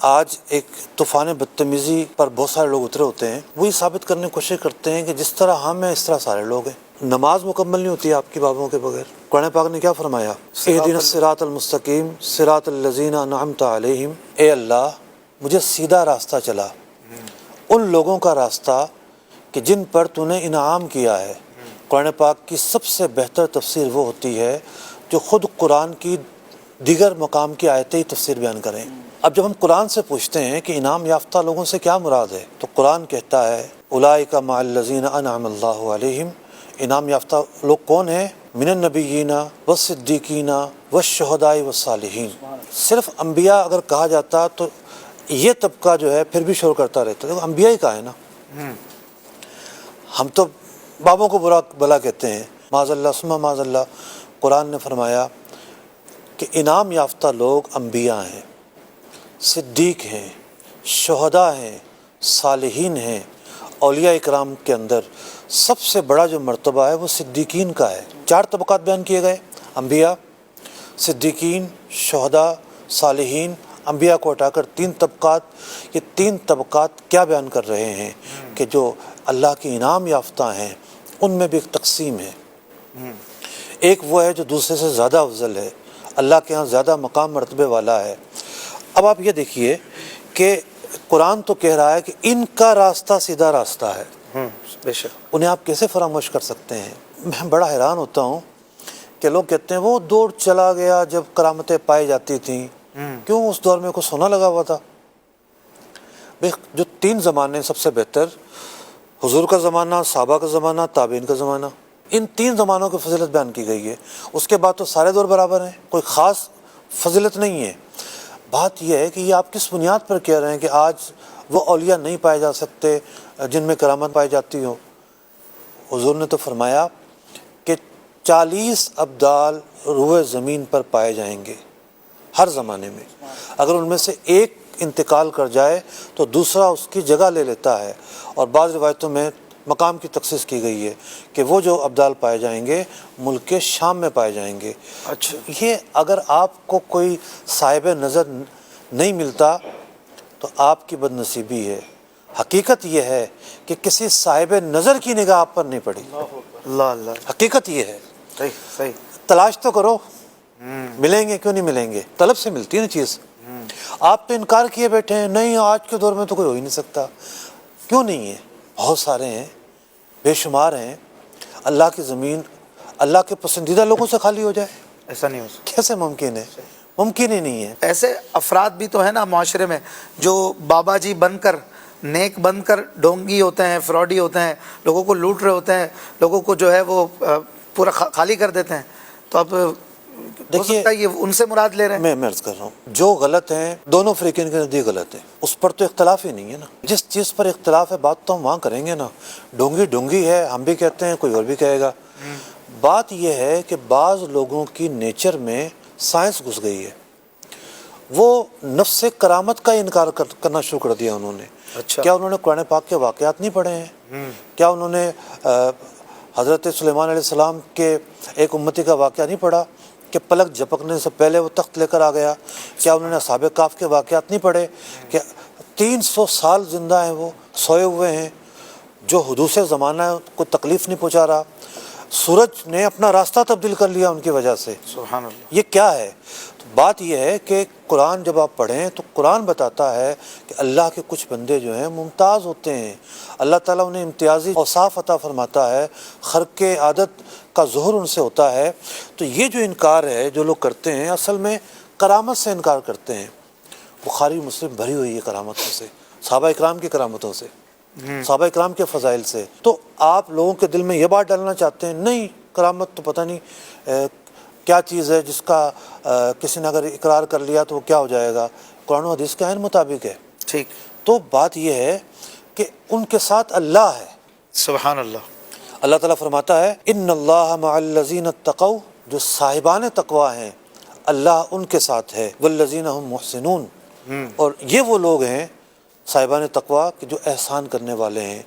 آج ایک طوفان بدتمیزی پر بہت سارے لوگ اترے ہوتے ہیں، وہی ثابت کرنے کی کوشش کرتے ہیں کہ جس طرح ہم ہیں اس طرح سارے لوگ ہیں۔ نماز مکمل نہیں ہوتی آپ کی بابوں کے بغیر۔ قرآن پاک نے کیا فرمایا؟ اہدنا الصراط المستقیم صراط الذین انعمت علیہم، اے اللہ مجھے سیدھا راستہ چلا، ان لوگوں کا راستہ کہ جن پر تو نے انعام کیا ہے۔ قرآن پاک کی سب سے بہتر تفسیر وہ ہوتی ہے جو خود قرآن کی دیگر مقام کی آیتیں ہی تفسیر بیان کریں۔ اب جب ہم قرآن سے پوچھتے ہیں کہ انعام یافتہ لوگوں سے کیا مراد ہے، تو قرآن کہتا ہے اولئک مع الذین انعم اللہ علیہم۔ انعام یافتہ لوگ کون ہیں؟ من النبیین والصدیقین والشہداء والصالحین۔ صرف انبیاء اگر کہا جاتا تو یہ طبقہ جو ہے پھر بھی شور کرتا رہتا ہے، انبیاء ہی کہا ہے نا۔ ہم تو بابوں کو برا بلا کہتے ہیں، معاذ اللہ ثم معاذ اللہ۔ قرآن نے فرمایا کہ انعام یافتہ لوگ انبیاء ہیں، صدیق ہیں، شہداء ہیں، صالحین ہیں۔ اولیاء اکرام کے اندر سب سے بڑا جو مرتبہ ہے وہ صدیقین کا ہے۔ 4 طبقات بیان کیے گئے، انبیاء، صدیقین، شہداء، صالحین۔ انبیاء کو ہٹا کر 3 طبقات۔ یہ 3 طبقات کیا بیان کر رہے ہیں کہ جو اللہ کے انعام یافتہ ہیں ان میں بھی ایک تقسیم ہے۔ ایک وہ ہے جو دوسرے سے زیادہ افضل ہے، اللہ کے ہاں زیادہ مقام مرتبے والا ہے۔ اب آپ یہ دیکھیے کہ قرآن تو کہہ رہا ہے کہ ان کا راستہ سیدھا راستہ ہے، بے شک۔ انہیں آپ کیسے فراموش کر سکتے ہیں؟ میں بڑا حیران ہوتا ہوں کہ لوگ کہتے ہیں وہ دور چلا گیا جب کرامتیں پائی جاتی تھیں، کیوں اس دور میں کوئی سونا لگا ہوا تھا؟ جو 3 زمانے سب سے بہتر، حضور کا زمانہ، صحابہ کا زمانہ، تابعین کا زمانہ، ان 3 زمانوں کی فضیلت بیان کی گئی ہے۔ اس کے بعد تو سارے دور برابر ہیں، کوئی خاص فضیلت نہیں ہے۔ بات یہ ہے کہ یہ آپ کس بنیاد پر کہہ رہے ہیں کہ آج وہ اولیاء نہیں پائے جا سکتے جن میں کرامت پائی جاتی ہو؟ حضور نے تو فرمایا کہ 40 ابدال روئے زمین پر پائے جائیں گے ہر زمانے میں، اگر ان میں سے ایک انتقال کر جائے تو دوسرا اس کی جگہ لے لیتا ہے۔ اور بعض روایتوں میں مقام کی تخصیص کی گئی ہے کہ وہ جو ابدال پائے جائیں گے ملک کے شام میں پائے جائیں گے۔ اچھا، یہ اگر آپ کو کوئی صاحب نظر نہیں ملتا تو آپ کی بد نصیبی ہے۔ حقیقت یہ ہے کہ کسی صاحب نظر کی نگاہ آپ پر نہیں پڑی، اللہ اللہ، حقیقت یہ ہے۔ صحیح صحیح۔ تلاش تو کرو، ملیں گے، کیوں نہیں ملیں گے؟ طلب سے ملتی ہے نا چیز۔ آپ تو انکار کیے بیٹھے ہیں، نہیں آج کے دور میں تو کوئی ہو ہی نہیں سکتا۔ کیوں نہیں ہے؟ بہت سارے ہیں، بے شمار ہیں۔ اللہ کی زمین اللہ کے پسندیدہ لوگوں سے خالی ہو جائے، ایسا نہیں ہو سکتا۔ کیسے ممکن ہے؟ ممکن ہی نہیں ہے۔ ایسے افراد بھی تو ہیں نا معاشرے میں جو بابا جی بن کر، نیک بن کر ڈھونگی ہوتے ہیں، فراڈی ہوتے ہیں، لوگوں کو لوٹ رہے ہوتے ہیں، لوگوں کو جو ہے وہ پورا خالی کر دیتے ہیں۔ تو اب دیکھیے، یہ ان سے مراد لے رہے ہیں۔ میں عرض کر رہا ہوں جو غلط ہیں دونوں فریقین کے نزدیک غلط ہے، اس پر تو اختلاف ہی نہیں ہے نا۔ جس چیز پر اختلاف ہے بات تو ہم وہاں کریں گے نا۔ ڈونگی ڈونگی ہے، ہم بھی کہتے ہیں، کوئی اور بھی کہے گا۔ بات یہ ہے کہ بعض لوگوں کی نیچر میں سائنس گھس گئی ہے، وہ نفس کرامت کا انکار کرنا شروع کر دیا انہوں نے۔ اچھا، کیا انہوں نے قرآن پاک کے واقعات نہیں پڑھے ہیں؟ کیا انہوں نے حضرت سلیمان علیہ السلام کے ایک امتی کا واقعہ نہیں پڑھا کہ پلک جھپکنے سے پہلے وہ تخت لے کر آ گیا؟ کیا انہوں نے اصحاب کہف کے واقعات نہیں پڑھے کہ 300 سال زندہ ہیں، وہ سوئے ہوئے ہیں، جو حدوث زمانہ ہے کو تکلیف نہیں پہنچا رہا؟ سورج نے اپنا راستہ تبدیل کر لیا ان کی وجہ سے۔ سبحان اللہ۔ یہ کیا ہے؟ تو بات یہ ہے کہ قرآن جب آپ پڑھیں تو قرآن بتاتا ہے کہ اللہ کے کچھ بندے جو ہیں ممتاز ہوتے ہیں، اللہ تعالیٰ انہیں امتیازی اوصاف عطا فرماتا ہے، خرق عادت کا ظہور ان سے ہوتا ہے۔ تو یہ جو انکار ہے جو لوگ کرتے ہیں اصل میں کرامت سے انکار کرتے ہیں۔ بخاری مسلم بھری ہوئی ہے کرامتوں سے، صحابہ اکرام کی کرامتوں سے، صحابہ اکرام کے فضائل سے۔ تو آپ لوگوں کے دل میں یہ بات ڈالنا چاہتے ہیں نہیں کرامت تو پتہ نہیں کیا چیز ہے جس کا کسی نے اگر اقرار کر لیا تو وہ کیا ہو جائے گا؟ قرآن و حدیث کے عین مطابق ہے۔ ٹھیک۔ تو بات یہ ہے کہ ان کے ساتھ اللہ ہے۔ سبحان اللہ۔ اللہ تعالیٰ فرماتا ہے ان اللہ مع الذین اتقوا، جو صاحبان تقوی ہیں اللہ ان کے ساتھ ہے، والذین هم محسنون، اور یہ وہ لوگ ہیں صاحبان تقوی کہ جو احسان کرنے والے ہیں۔